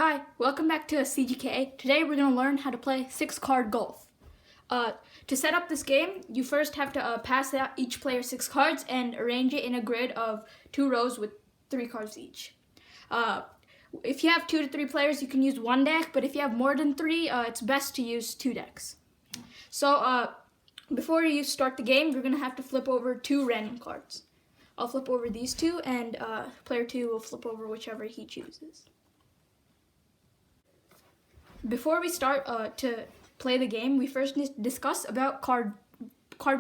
Hi, welcome back to CGK. Today we're going to learn how to play 6-card golf. To set up this game, you first have to pass out each player 6 cards and arrange it in a grid of 2 rows with 3 cards each. If you have 2 to 3 players, you can use 1 deck, but if you have more than 3, it's best to use 2 decks. So before you start the game, you're going to have to flip over 2 random cards. I'll flip over these 2, and player 2 will flip over whichever he chooses. Before we start to play the game, we first need to discuss about card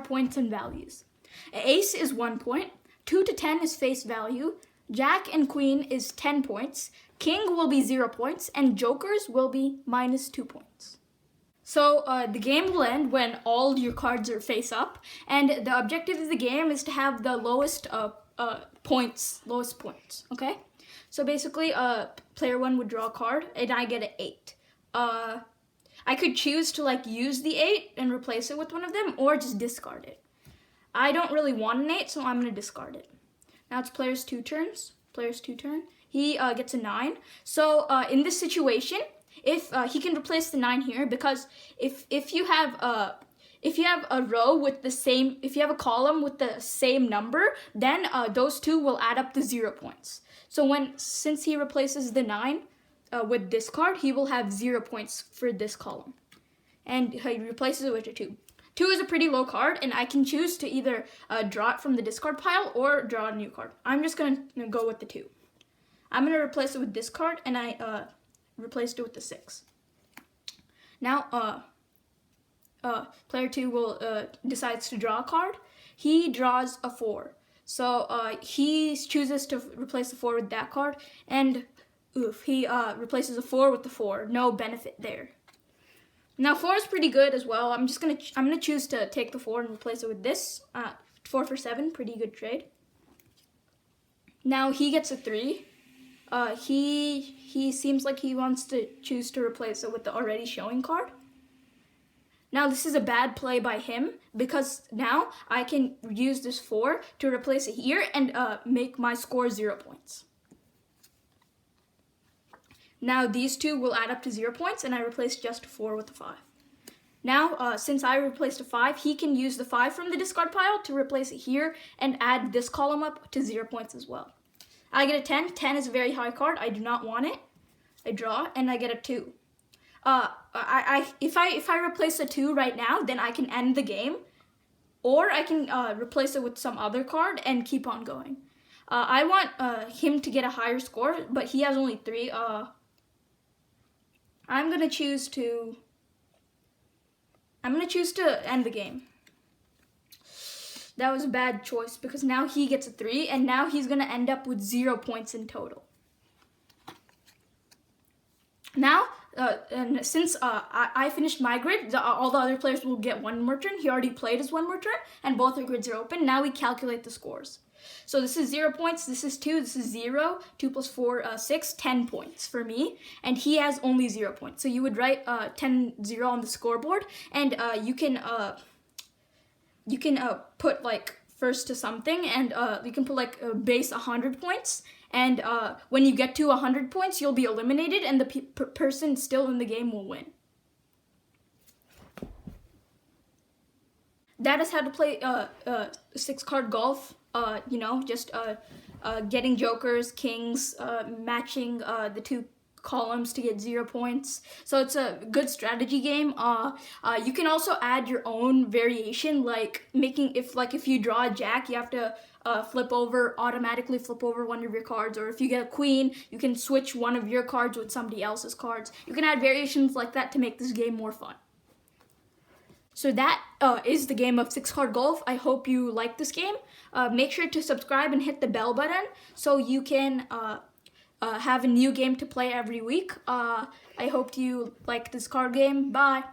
points and values. Ace is 1 point, 2 to 10 is face value, Jack and Queen is 10 points, King will be 0 points, and Jokers will be -2 points. So the game will end when all your cards are face up, and the objective of the game is to have the lowest points, okay? So basically, player 1 would draw a card, and I get an 8. I could choose to use the 8 and replace it with one of them, or just discard it. I don't really want an 8, so I'm gonna discard it. Now it's player's 2 turns. He gets a 9. So in this situation, if he can replace the 9 here, because if you have a row with the same, if you have a column with the same number, then those 2 will add up to 0 points. So since he replaces the 9 with this card, he will have 0 points for this column. And he replaces it with a 2. 2 is a pretty low card, and I can choose to either draw it from the discard pile or draw a new card. I'm just going to go with the 2. I'm going to replace it with this card, and I replaced it with the 6. Now, player 2 will decides to draw a card. He draws a 4. So he chooses to replace the 4 with that card, and he replaces a 4 with the 4. No benefit there. Now 4 is pretty good as well. I'm gonna choose to take the 4 and replace it with this. 4 for 7, pretty good trade. Now he gets a 3. He seems like he wants to choose to replace it with the already showing card. Now this is a bad play by him, because now I can use this 4 to replace it here and make my score 0 points. Now these 2 will add up to 0 points, and I replaced just a 4 with a 5. Now, since I replaced a 5, he can use the 5 from the discard pile to replace it here and add this column up to 0 points as well. I get a 10. 10 is a very high card. I do not want it. I draw, and I get a 2. If I replace a 2 right now, then I can end the game, or I can replace it with some other card and keep on going. I want him to get a higher score, but he has only 3. I'm gonna choose to end the game. That was a bad choice, because now he gets a 3, and now he's gonna end up with 0 points in total. Now, and since I finished my grid, all the other players will get 1 more turn. He already played his 1 more turn, and both our grids are open. Now we calculate the scores. So this is 0 points, this is 2, this is 0, 2 plus 4, 6, 10 points for me, and he has only 0 points. So you would write 10-0 on the scoreboard, and you can put first to something, and you can put base 100 points, and when you get to 100 points, you'll be eliminated, and the person still in the game will win. That is how to play 6-card golf. Getting jokers, kings, matching the 2 columns to get 0 points. So it's a good strategy game. You can also add your own variation, if you draw a jack, you have to automatically flip over one of your cards, or if you get a queen, you can switch one of your cards with somebody else's cards. You can add variations like that to make this game more fun. So that is the game of 6-card golf. I hope you like this game. Make sure to subscribe and hit the bell button so you can have a new game to play every week. I hope you like this card game. Bye.